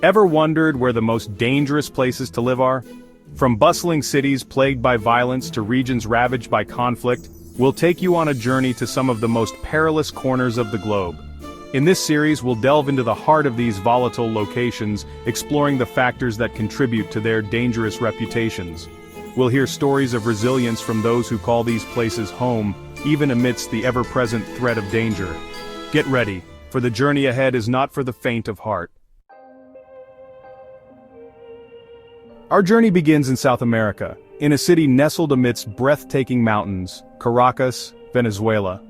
Ever wondered where the most dangerous places to live are? From bustling cities plagued by violence to regions ravaged by conflict, we'll take you on a journey to some of the most perilous corners of the globe. In this series, we'll delve into the heart of these volatile locations, exploring the factors that contribute to their dangerous reputations. We'll hear stories of resilience from those who call these places home, even amidst the ever-present threat of danger. Get ready, for the journey ahead is not for the faint of heart. Our journey begins in South America, in a city nestled amidst breathtaking mountains, Caracas, Venezuela.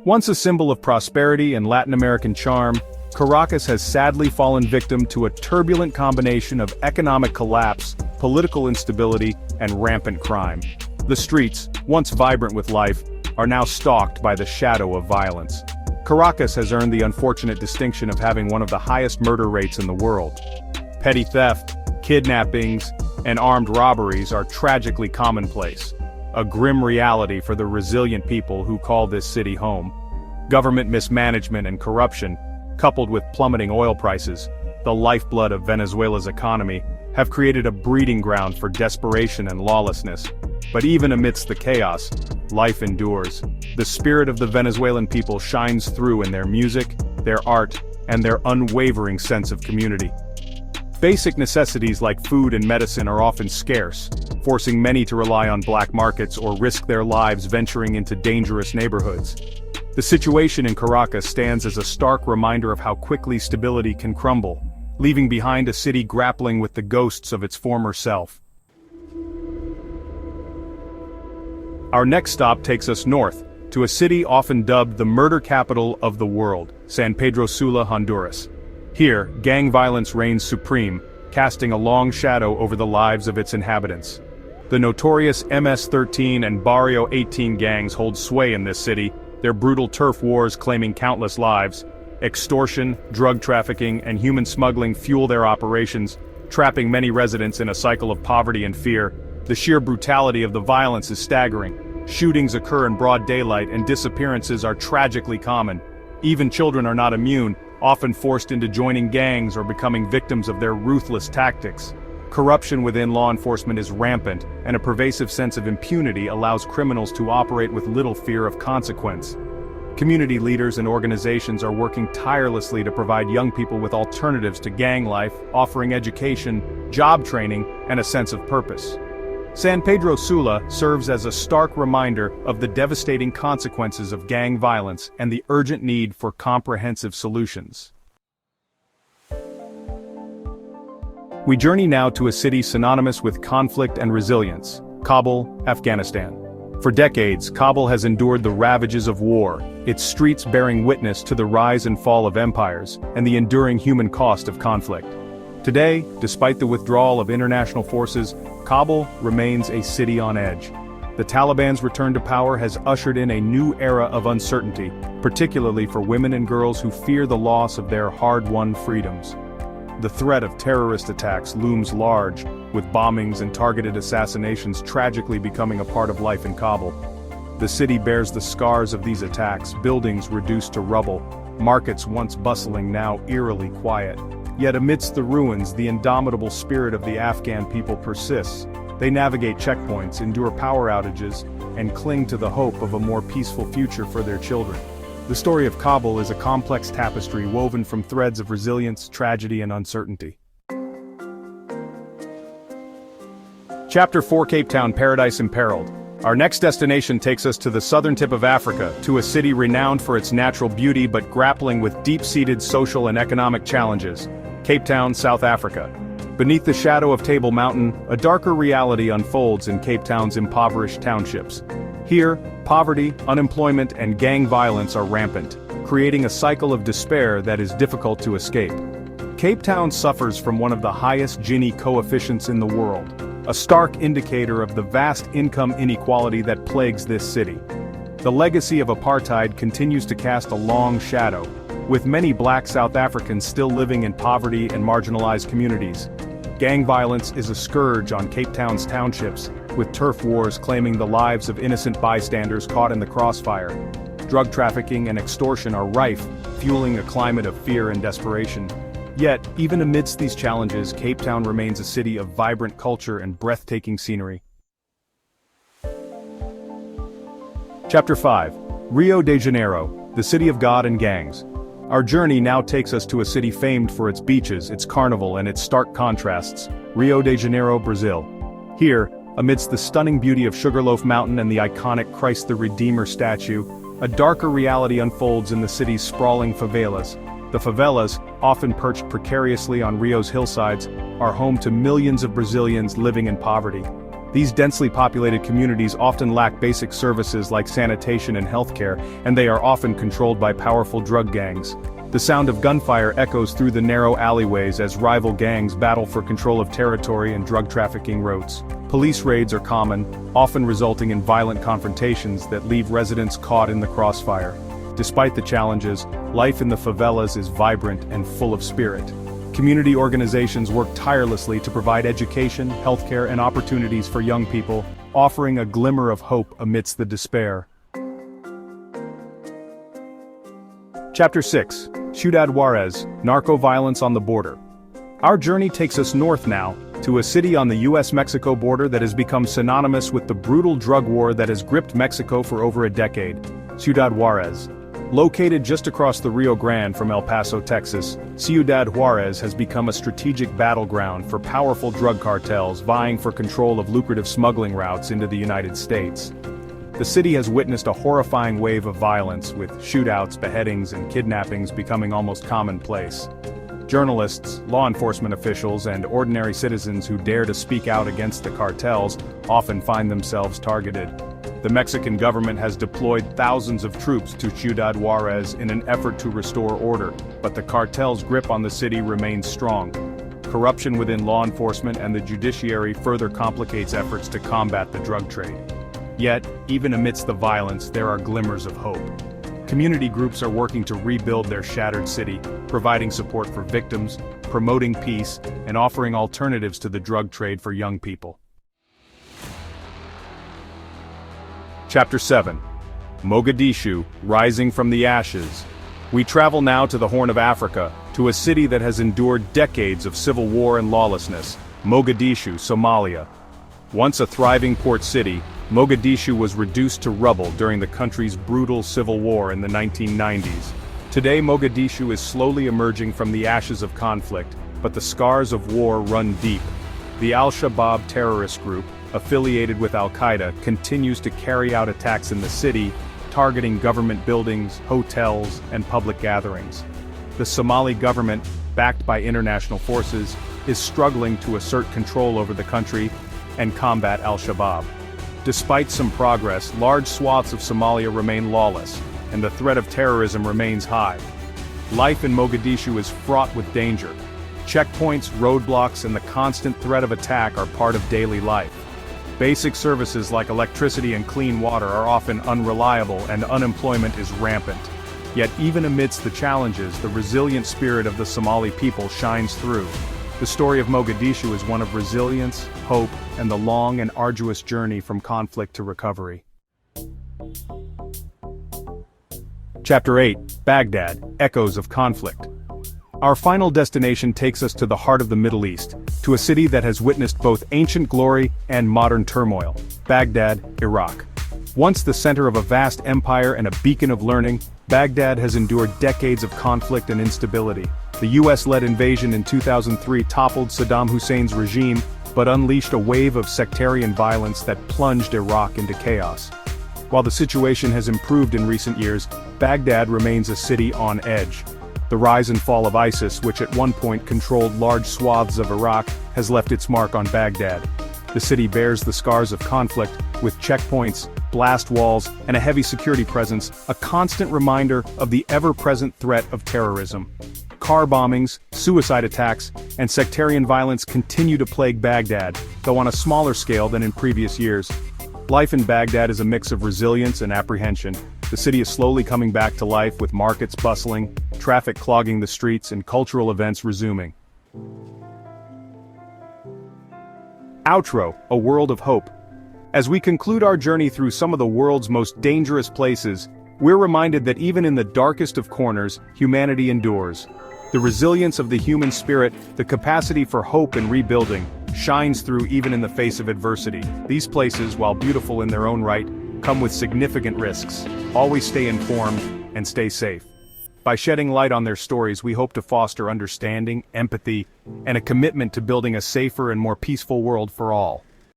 Once a symbol of prosperity and Latin American charm, Caracas has sadly fallen victim to a turbulent combination of economic collapse, political instability, and rampant crime. The streets, once vibrant with life, are now stalked by the shadow of violence. Caracas has earned the unfortunate distinction of having one of the highest murder rates in the world. Petty theft, kidnappings, and armed robberies are tragically commonplace, a grim reality for the resilient people who call this city home. Government mismanagement and corruption, coupled with plummeting oil prices, the lifeblood of Venezuela's economy, have created a breeding ground for desperation and lawlessness. But even amidst the chaos, life endures. The spirit of the Venezuelan people shines through in their music, their art, and their unwavering sense of community. Basic necessities like food and medicine are often scarce, forcing many to rely on black markets or risk their lives venturing into dangerous neighborhoods. The situation in Caracas stands as a stark reminder of how quickly stability can crumble, leaving behind a city grappling with the ghosts of its former self. Our next stop takes us north, to a city often dubbed the murder capital of the world, San Pedro Sula, Honduras. Here, gang violence reigns supreme, casting a long shadow over the lives of its inhabitants. The notorious MS-13 and Barrio 18 gangs hold sway in this city, their brutal turf wars claiming countless lives. Extortion, drug trafficking, and human smuggling fuel their operations, trapping many residents in a cycle of poverty and fear. The sheer brutality of the violence is staggering. Shootings occur in broad daylight and disappearances are tragically common. Even children are not immune, often forced into joining gangs or becoming victims of their ruthless tactics. Corruption within law enforcement is rampant, and a pervasive sense of impunity allows criminals to operate with little fear of consequence. Community leaders and organizations are working tirelessly to provide young people with alternatives to gang life, offering education, job training, and a sense of purpose. San Pedro Sula serves as a stark reminder of the devastating consequences of gang violence and the urgent need for comprehensive solutions. We journey now to a city synonymous with conflict and resilience, Kabul, Afghanistan. For decades, Kabul has endured the ravages of war, its streets bearing witness to the rise and fall of empires, and the enduring human cost of conflict. Today, despite the withdrawal of international forces, Kabul remains a city on edge. The Taliban's return to power has ushered in a new era of uncertainty, particularly for women and girls who fear the loss of their hard-won freedoms. The threat of terrorist attacks looms large, with bombings and targeted assassinations tragically becoming a part of life in Kabul. The city bears the scars of these attacks, buildings reduced to rubble, markets once bustling now eerily quiet. Yet amidst the ruins, the indomitable spirit of the Afghan people persists. They navigate checkpoints, endure power outages, and cling to the hope of a more peaceful future for their children. The story of Kabul is a complex tapestry woven from threads of resilience, tragedy, and uncertainty. Chapter 4: Cape Town, Paradise Imperiled. Our next destination takes us to the southern tip of Africa, to a city renowned for its natural beauty but grappling with deep-seated social and economic challenges. Cape Town, South Africa. Beneath the shadow of Table Mountain, a darker reality unfolds in Cape Town's impoverished townships. Here, poverty, unemployment, and gang violence are rampant, creating a cycle of despair that is difficult to escape. Cape Town suffers from one of the highest Gini coefficients in the world, a stark indicator of the vast income inequality that plagues this city. The legacy of apartheid continues to cast a long shadow, with many black South Africans still living in poverty and marginalized communities. Gang violence is a scourge on Cape Town's townships, with turf wars claiming the lives of innocent bystanders caught in the crossfire. Drug trafficking and extortion are rife, fueling a climate of fear and desperation. Yet, even amidst these challenges, Cape Town remains a city of vibrant culture and breathtaking scenery. Chapter 5. Rio de Janeiro, the city of God and gangs. Our journey now takes us to a city famed for its beaches, its carnival, and its stark contrasts, Rio de Janeiro, Brazil. Here, amidst the stunning beauty of Sugarloaf Mountain and the iconic Christ the Redeemer statue, a darker reality unfolds in the city's sprawling favelas. The favelas, often perched precariously on Rio's hillsides, are home to millions of Brazilians living in poverty. These densely populated communities often lack basic services like sanitation and healthcare, and they are often controlled by powerful drug gangs. The sound of gunfire echoes through the narrow alleyways as rival gangs battle for control of territory and drug trafficking routes. Police raids are common, often resulting in violent confrontations that leave residents caught in the crossfire. Despite the challenges, life in the favelas is vibrant and full of spirit. Community organizations work tirelessly to provide education, healthcare, and opportunities for young people, offering a glimmer of hope amidst the despair. Chapter 6. Ciudad Juarez, Narco-Violence on the Border. Our journey takes us north now, to a city on the US-Mexico border that has become synonymous with the brutal drug war that has gripped Mexico for over a decade. Ciudad Juarez. Located just across the Rio Grande from El Paso, Texas, Ciudad Juarez has become a strategic battleground for powerful drug cartels vying for control of lucrative smuggling routes into the United States. The city has witnessed a horrifying wave of violence, with shootouts, beheadings, and kidnappings becoming almost commonplace. Journalists, law enforcement officials, and ordinary citizens who dare to speak out against the cartels often find themselves targeted. The Mexican government has deployed thousands of troops to Ciudad Juarez in an effort to restore order, but the cartel's grip on the city remains strong. Corruption within law enforcement and the judiciary further complicates efforts to combat the drug trade. Yet, even amidst the violence, there are glimmers of hope. Community groups are working to rebuild their shattered city, providing support for victims, promoting peace, and offering alternatives to the drug trade for young people. Chapter 7. Mogadishu, Rising from the Ashes. We travel now to the Horn of Africa, to a city that has endured decades of civil war and lawlessness, Mogadishu, Somalia. Once a thriving port city, Mogadishu was reduced to rubble during the country's brutal civil war in the 1990s. Today Mogadishu is slowly emerging from the ashes of conflict, but the scars of war run deep. The Al-Shabaab terrorist group, affiliated with Al-Qaeda, continues to carry out attacks in the city, targeting government buildings, hotels, and public gatherings. The Somali government, backed by international forces, is struggling to assert control over the country and combat Al-Shabaab. Despite some progress, large swaths of Somalia remain lawless, and the threat of terrorism remains high. Life in Mogadishu is fraught with danger. Checkpoints, roadblocks, and the constant threat of attack are part of daily life. Basic services like electricity and clean water are often unreliable, and unemployment is rampant. Yet even amidst the challenges, the resilient spirit of the Somali people shines through. The story of Mogadishu is one of resilience, hope, and the long and arduous journey from conflict to recovery. Chapter 8. Baghdad, Echoes of Conflict. Our final destination takes us to the heart of the Middle East, to a city that has witnessed both ancient glory and modern turmoil, Baghdad, Iraq. Once the center of a vast empire and a beacon of learning, Baghdad has endured decades of conflict and instability. The US-led invasion in 2003 toppled Saddam Hussein's regime, but unleashed a wave of sectarian violence that plunged Iraq into chaos. While the situation has improved in recent years, Baghdad remains a city on edge. The rise and fall of ISIS, which at one point controlled large swaths of Iraq, has left its mark on Baghdad. The city bears the scars of conflict, with checkpoints, blast walls, and a heavy security presence, a constant reminder of the ever-present threat of terrorism. Car bombings, suicide attacks, and sectarian violence continue to plague Baghdad, though on a smaller scale than in previous years. Life in Baghdad is a mix of resilience and apprehension. The city is slowly coming back to life, with markets bustling, traffic clogging the streets, and cultural events resuming. Outro, A World of Hope. As we conclude our journey through some of the world's most dangerous places, we're reminded that even in the darkest of corners, humanity endures. The resilience of the human spirit, the capacity for hope and rebuilding, shines through even in the face of adversity. These places, while beautiful in their own right, come with significant risks. Always stay informed and stay safe. By shedding light on their stories, we hope to foster understanding, empathy, and a commitment to building a safer and more peaceful world for all.